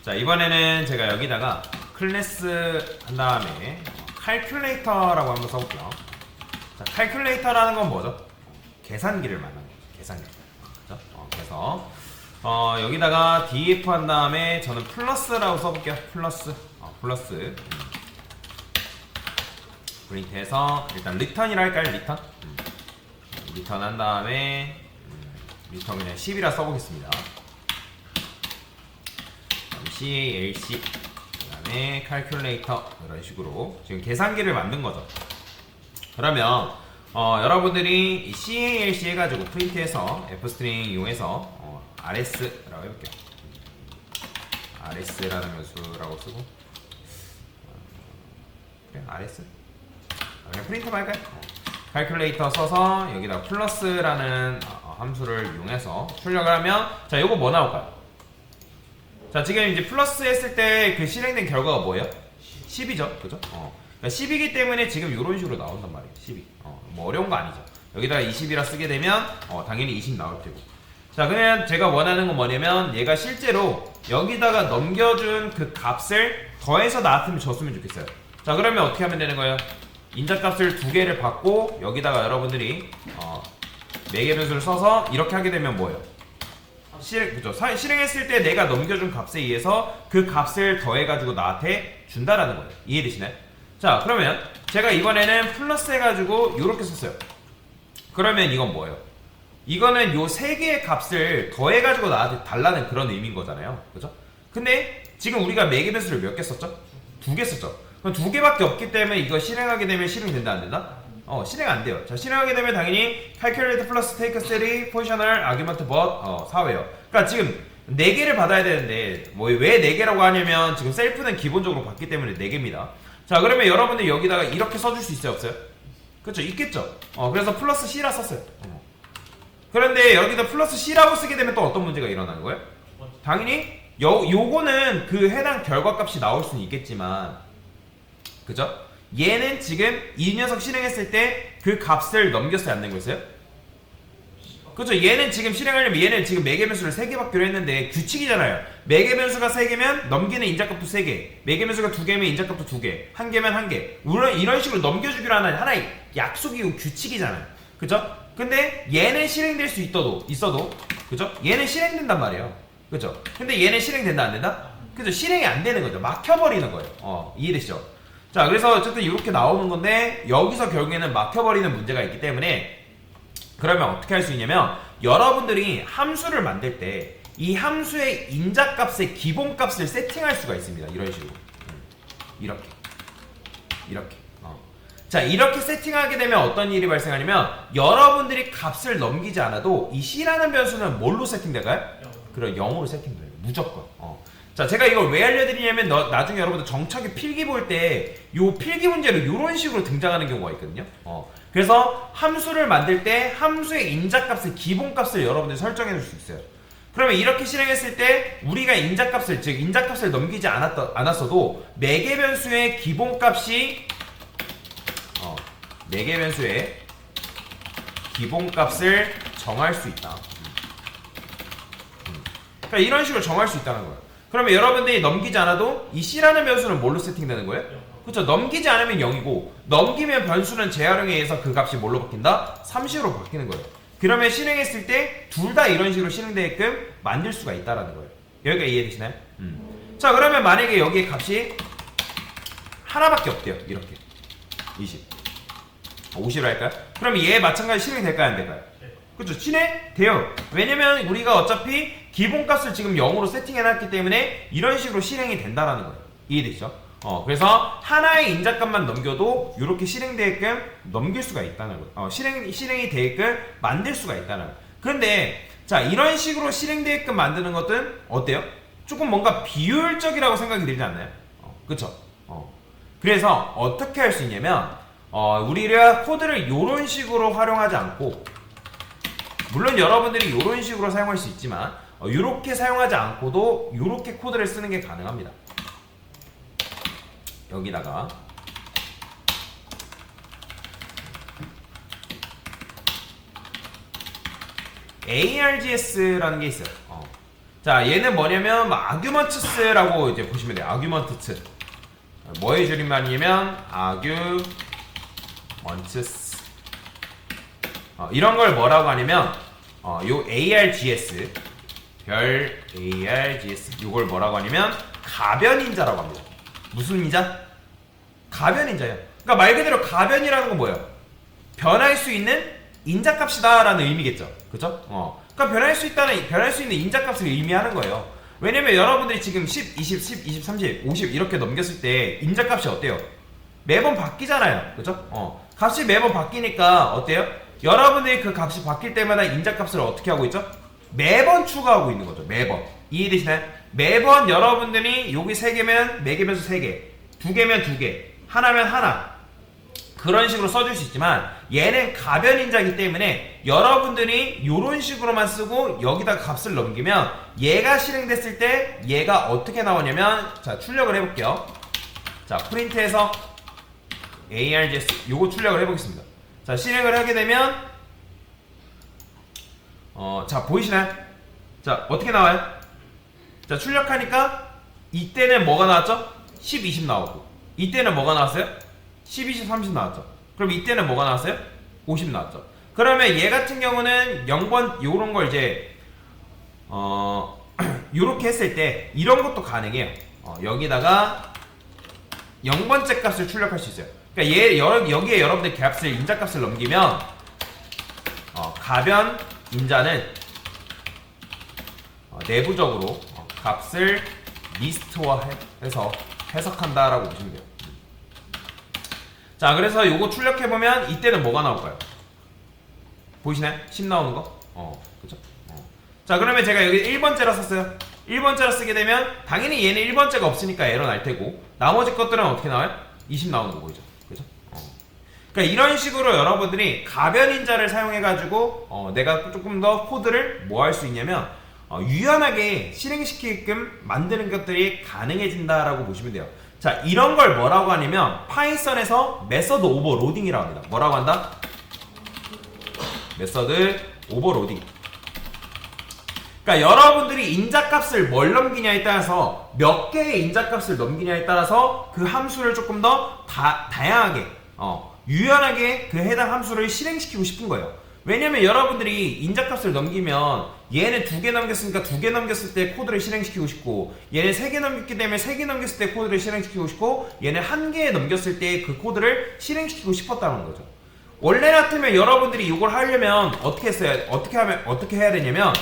자, 이번에는 제가 여기다가 클래스 한 다음에 칼큘레이터라고 한번 써볼게요. 자, 칼큘레이터라는 건 뭐죠? 계산기를 말하는 거죠. 계산기. 그죠? 그래서 여기다가 df 한 다음에 저는 플러스라고 써볼게요. 플러스. 플러스. 프린트해서 일단 리턴이라 할까요? 리턴. 리턴 한 다음에 리턴 그냥 10이라 써보겠습니다. CALC 그 다음에 칼큘레이터 이런 식으로 지금 계산기를 만든 거죠. 그러면 여러분들이 이 CALC 해가지고 프린트해서 F스트링 이용해서 RS라고 해볼게요. RS라는 변수라고 쓰고 그냥 RS 그냥 프린트만 할까요? 칼큘레이터 써서 여기다 플러스라는 함수를 이용해서 출력을 하면 자 요거 뭐 나올까요? 자 지금 이제 플러스 했을 때 그 실행된 결과가 뭐예요? 10이죠 그죠? 그러니까 10이기 때문에 지금 이런 식으로 나온단 말이에요. 12 뭐 어려운 거 아니죠. 여기다가 20이라 쓰게 되면 당연히 20 나올 테고. 자 그냥 제가 원하는 건 뭐냐면 얘가 실제로 여기다가 넘겨준 그 값을 더해서 나왔으면 줬으면 좋겠어요. 자 그러면 어떻게 하면 되는 거예요? 인자값을 두 개를 받고 여기다가 여러분들이 매개 변수를 써서 이렇게 하게 되면 뭐예요? 그죠? 실행했을 때 내가 넘겨준 값에 의해서 그 값을 더해가지고 나한테 준다라는 거예요. 이해되시나요? 자 그러면 제가 이번에는 플러스 해가지고 요렇게 썼어요. 그러면 이건 뭐예요? 이거는 요 세 개의 값을 더해가지고 나한테 달라는 그런 의미인 거잖아요. 그죠? 근데 지금 우리가 매개 변수를 몇 개 썼죠? 두 개 썼죠? 그럼 두 개밖에 없기 때문에 이거 실행하게 되면 실행된다 안 된다? 실행 안 돼요. 자, 실행하게 되면 당연히 calculate plus take set positional argument but 사회요. 그러니까 지금 4개를 받아야 되는데 뭐 왜 4개라고 하냐면 지금 셀프는 기본적으로 받기 때문에 4개입니다. 자, 그러면 여러분들 여기다가 이렇게 써줄 수 있어요, 없어요? 그렇죠, 있겠죠. 그래서 플러스 C라 썼어요. 그런데 여기다 플러스 C라고 쓰게 되면 또 어떤 문제가 일어나는 거예요? 당연히 요거는 그 해당 결과값이 나올 수는 있겠지만 그죠? 얘는 지금 이 녀석 실행했을 때 그 값을 넘겼어요, 안 넘겼어요? 그죠? 얘는 지금 실행하려면 얘는 지금 매개 변수를 3개 받기로 했는데 규칙이잖아요. 매개 변수가 3개면 넘기는 인자값도 3개, 매개 변수가 2개면 인자값도 2개, 1개면 1개. 물론 이런 식으로 넘겨주기로 하는 하나의 약속이고 규칙이잖아요. 그죠? 근데 얘는 실행될 수 있어도 그죠? 얘는 실행된단 말이에요. 그죠? 근데 얘는 실행된다 안 된다? 그죠? 실행이 안 되는 거죠. 막혀버리는 거예요. 이해되시죠? 자 그래서 어쨌든 이렇게 나오는 건데 여기서 결국에는 막혀버리는 문제가 있기 때문에 그러면 어떻게 할 수 있냐면 여러분들이 함수를 만들 때 이 함수의 인자값의 기본값을 세팅할 수가 있습니다. 이런 식으로 이렇게 자 이렇게 세팅하게 되면 어떤 일이 발생하냐면 여러분들이 값을 넘기지 않아도 이 C라는 변수는 뭘로 세팅될까요? 그럼 0으로 세팅돼요. 무조건. 자 제가 이걸 왜 알려드리냐면 나중에 여러분들 정착의 필기 볼 때 요 필기 문제로 이런 식으로 등장하는 경우가 있거든요. 그래서 함수를 만들 때 함수의 인자값의 기본값을 여러분들이 설정해 줄 수 있어요. 그러면 이렇게 실행했을 때 우리가 인자값을 즉 인자값을 넘기지 않았어도 매개 변수의 기본값이 매개 변수의 기본값을 정할 수 있다. 그러니까 이런 식으로 정할 수 있다는 거예요. 그러면 여러분들이 넘기지 않아도 이 C라는 변수는 뭘로 세팅되는 거예요? 그렇죠. 넘기지 않으면 0이고 넘기면 변수는 재활용에 의해서 그 값이 뭘로 바뀐다? 30으로 바뀌는 거예요. 그러면 실행했을 때 둘 다 이런 식으로 실행되게끔 만들 수가 있다라는 거예요. 여기가 이해되시나요? 자 그러면 만약에 여기에 값이 하나밖에 없대요. 이렇게 20 50으로 할까요? 그럼 얘 마찬가지 실행될까요? 안 될까요? 그렇죠. 실행돼요. 왜냐면 우리가 어차피 기본값을 지금 0으로 세팅해놨기 때문에 이런 식으로 실행이 된다라는 거예요. 이해되시죠? 그래서 하나의 인자값만 넘겨도 이렇게 실행되게끔 넘길 수가 있다는 거예요. 실행이 되게끔 만들 수가 있다는 거예요. 그런데 자 이런 식으로 실행되게끔 만드는 것은 어때요? 조금 뭔가 비효율적이라고 생각이 들지 않나요? 그쵸? 그래서 어떻게 할 수 있냐면 우리가 코드를 이런 식으로 활용하지 않고 물론 여러분들이 이런 식으로 사용할 수 있지만 이렇게 사용하지 않고도 이렇게 코드를 쓰는 게 가능합니다. 여기다가 ARGS라는 게 있어요. 자, 얘는 뭐냐면 아규먼트스라고 이제 보시면 돼요. 아규먼트스. 뭐의 줄임말이냐면 아규먼트스. 이런 걸 뭐라고 하냐면 요 ARGS 별 ARGS 요걸 뭐라고 하냐면 가변인자라고 합니다. 무슨 인자? 가변인자예요. 그러니까 말 그대로 가변이라는 건 뭐예요? 변할 수 있는 인자값이다라는 의미겠죠. 그죠? 그러니까 변할 수 있는 인자값을 의미하는 거예요. 왜냐면 여러분들이 지금 10, 20, 10, 20, 30, 50 이렇게 넘겼을 때 인자값이 어때요? 매번 바뀌잖아요. 그죠? 값이 매번 바뀌니까 어때요? 여러분들이 그 값이 바뀔 때마다 인자값을 어떻게 하고 있죠? 매번 추가하고 있는 거죠. 매번. 이해되시나요? 매번 여러분들이 여기 3개면 4개면서 3개, 2개면 2개, 하나면 하나. 그런 식으로 써줄 수 있지만 얘는 가변인자이기 때문에 여러분들이 이런 식으로만 쓰고 여기다 값을 넘기면 얘가 실행됐을 때 얘가 어떻게 나오냐면 자 출력을 해볼게요. 자 프린트해서 ARGS 요거 출력을 해보겠습니다. 자 실행을 하게 되면 자 보이시나요? 자 어떻게 나와요? 자 출력하니까 이때는 뭐가 나왔죠? 10, 20 나오고 이때는 뭐가 나왔어요? 10, 20, 30 나왔죠. 그럼 이때는 뭐가 나왔어요? 50 나왔죠. 그러면 얘 같은 경우는 0번 요런 걸 이제 요렇게 했을 때 이런 것도 가능해요. 여기다가 0번째 값을 출력할 수 있어요. 그러니까 여기에 여러분들 값을 인자값을 넘기면 가변 인자는 내부적으로 값을 리스트화해서 해석한다라고 보시면 돼요. 자 그래서 요거 출력해보면 이때는 뭐가 나올까요? 보이시나요? 10 나오는 거? 그죠? 자 그러면 제가 여기 1번째라 썼어요. 1번째라 쓰게 되면 당연히 얘는 1번째가 없으니까 에러 날 테고 나머지 것들은 어떻게 나와요? 20 나오는 거 보이죠? 그죠? 그러니까 이런 식으로 여러분들이 가변인자를 사용해가지고 내가 조금 더 코드를 뭐 할 수 있냐면 유연하게 실행시키게끔 만드는 것들이 가능해진다라고 보시면 돼요. 자 이런 걸 뭐라고 하냐면 파이썬에서 메서드 오버로딩이라고 합니다. 뭐라고 한다? 메서드 오버로딩. 그러니까 여러분들이 인자값을 뭘 넘기냐에 따라서 몇 개의 인자값을 넘기냐에 따라서 그 함수를 조금 더 다양하게 유연하게 그 해당 함수를 실행시키고 싶은 거예요. 왜냐면 여러분들이 인자값을 넘기면 얘는 2개 넘겼으니까 2개 넘겼을 때 코드를 실행시키고 싶고 얘는 3개 넘겼기 때문에 3개 넘겼을 때 코드를 실행시키고 싶고 얘는 1개 넘겼을 때 그 코드를 실행시키고 싶었다는 거죠. 원래 같으면 여러분들이 이걸 하려면 어떻게 해야 되냐면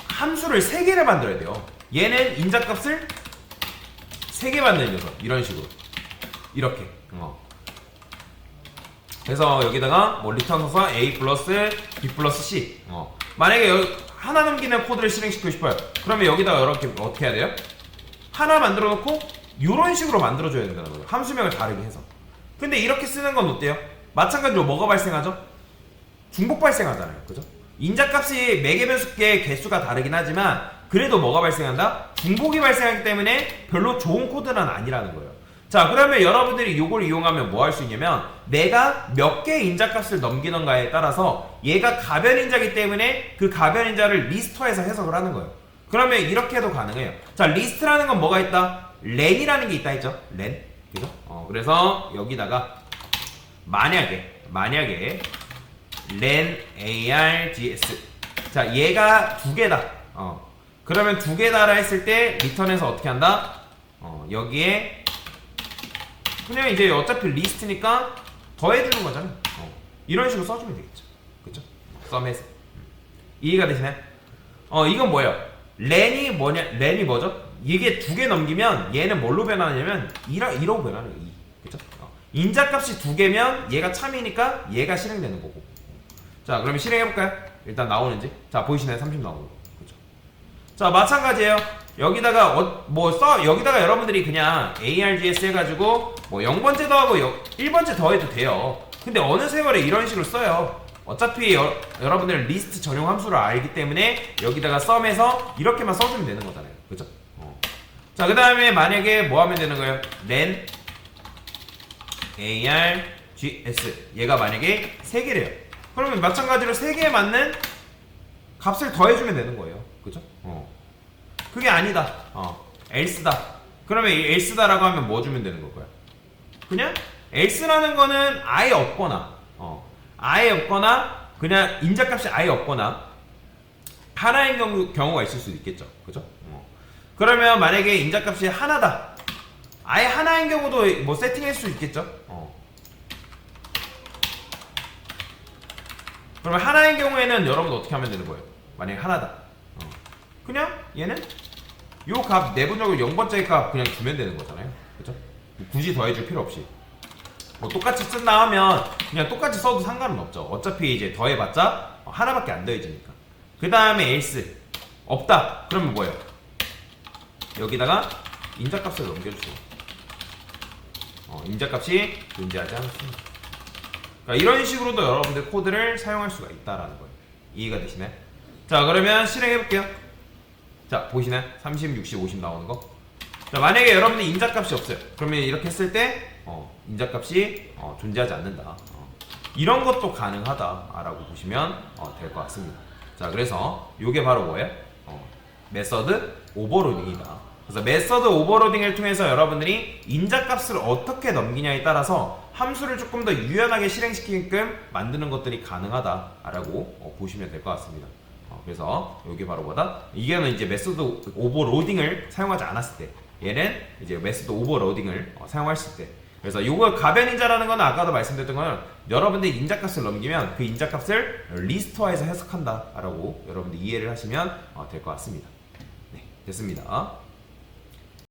함수를 3개를 만들어야 돼요. 얘는 인자값을 3개 만드는 녀석 이런 식으로 이렇게 그래서 여기다가 뭐 리턴 써서 A 플러스 B 플러스 C 만약에 여기 하나 넘기는 코드를 실행시키고 싶어요. 그러면 여기다가 이렇게 어떻게 해야 돼요? 하나 만들어 놓고 이런 식으로 만들어 줘야 된다는 거예요. 함수명을 다르게 해서. 근데 이렇게 쓰는 건 어때요? 마찬가지로 뭐가 발생하죠? 중복 발생하잖아요. 그죠? 인자값이 매개 변수의 개수가 다르긴 하지만 그래도 뭐가 발생한다? 중복이 발생하기 때문에 별로 좋은 코드는 아니라는 거예요. 자 그러면 여러분들이 이걸 이용하면 뭐 할 수 있냐면 내가 몇 개의 인자값을 넘기는가에 따라서 얘가 가변인자이기 때문에 그 가변인자를 리스트화해서 해석을 하는 거예요. 그러면 이렇게 해도 가능해요. 자 리스트라는 건 뭐가 있다? 렌이라는 게 있다 했죠? 렌 그죠? 그래서 여기다가 만약에 len args 자 얘가 2개다 그러면 2개다라 했을 때 리턴해서 어떻게 한다? 여기에 그냥 이제 어차피 리스트니까 더해주는 거잖아요. 이런 식으로 써주면 되겠죠. 그쵸? 썸에서 이해가 되시나요? 이건 뭐예요? 렌이 뭐죠? 이게 2개 넘기면 얘는 뭘로 변하냐면 2로 변하는 거예요. 2. 그쵸? 인자값이 2개면 얘가 참이니까 얘가 실행되는 거고. 자 그러면 실행해볼까요? 일단 나오는지. 자 보이시나요? 30 나오는 거. 그쵸? 자 마찬가지예요. 여기다가 여기다가 여러분들이 그냥 ARGS 해가지고 뭐 0번째 더하고 1번째 더해도 돼요. 근데 어느 세월에 이런 식으로 써요. 어차피 여러분들은 리스트 전용 함수를 알기 때문에 여기다가 썸에서 이렇게만 써주면 되는 거잖아요. 그죠? 자 그 다음에 만약에 뭐 하면 되는 거예요? len args 얘가 만약에 3개래요. 그러면 마찬가지로 3개에 맞는 값을 더해주면 되는 거예요. 그게 아니다. else다. 그러면 이 else다라고 하면 뭐 주면 되는 걸까요? 그냥 else라는 거는 아예 없거나 아예 없거나 그냥 인자값이 아예 없거나 하나인 경우가 있을 수도 있겠죠. 그죠? 그러면 만약에 인자값이 하나다. 아예 하나인 경우도 뭐 세팅할 수 있겠죠. 그러면 하나인 경우에는 여러분 어떻게 하면 되는 거예요? 만약에 하나다. 그냥 얘는 요 값 내분적으로 0번째 값 그냥 주면 되는 거잖아요. 그죠? 굳이 더해줄 필요 없이. 뭐 똑같이 쓴다 하면 그냥 똑같이 써도 상관은 없죠. 어차피 이제 더해봤자 하나밖에 안 더해지니까. 그 다음에 else 없다. 그러면 뭐예요? 여기다가 인자값을 넘겨주세요. 인자값이 존재하지 않습니다. 그러니까 이런 식으로도 여러분들 코드를 사용할 수가 있다라는 거예요. 이해가 되시나요? 자, 그러면 실행해볼게요. 자, 보이시나요? 30, 60, 50 나오는 거. 자, 만약에 여러분들 인자값이 없어요. 그러면 이렇게 했을 때 인자값이 존재하지 않는다. 이런 것도 가능하다라고 보시면 될 것 같습니다. 자, 그래서 이게 바로 뭐예요? 메서드 오버로딩이다. 그래서 메서드 오버로딩을 통해서 여러분들이 인자값을 어떻게 넘기냐에 따라서 함수를 조금 더 유연하게 실행시키게끔 만드는 것들이 가능하다라고 보시면 될 것 같습니다. 그래서 이게 바로 뭐다? 이게는 이제 메소드 오버로딩을 사용하지 않았을 때, 얘는 이제 메소드 오버로딩을 사용했을 때. 그래서 요거 가변인자라는 거는 아까도 말씀드렸던 거는 여러분들이 인자값을 넘기면 그 인자값을 리스트화해서 해석한다라고 여러분들 이해를 하시면 될 것 같습니다. 네, 됐습니다.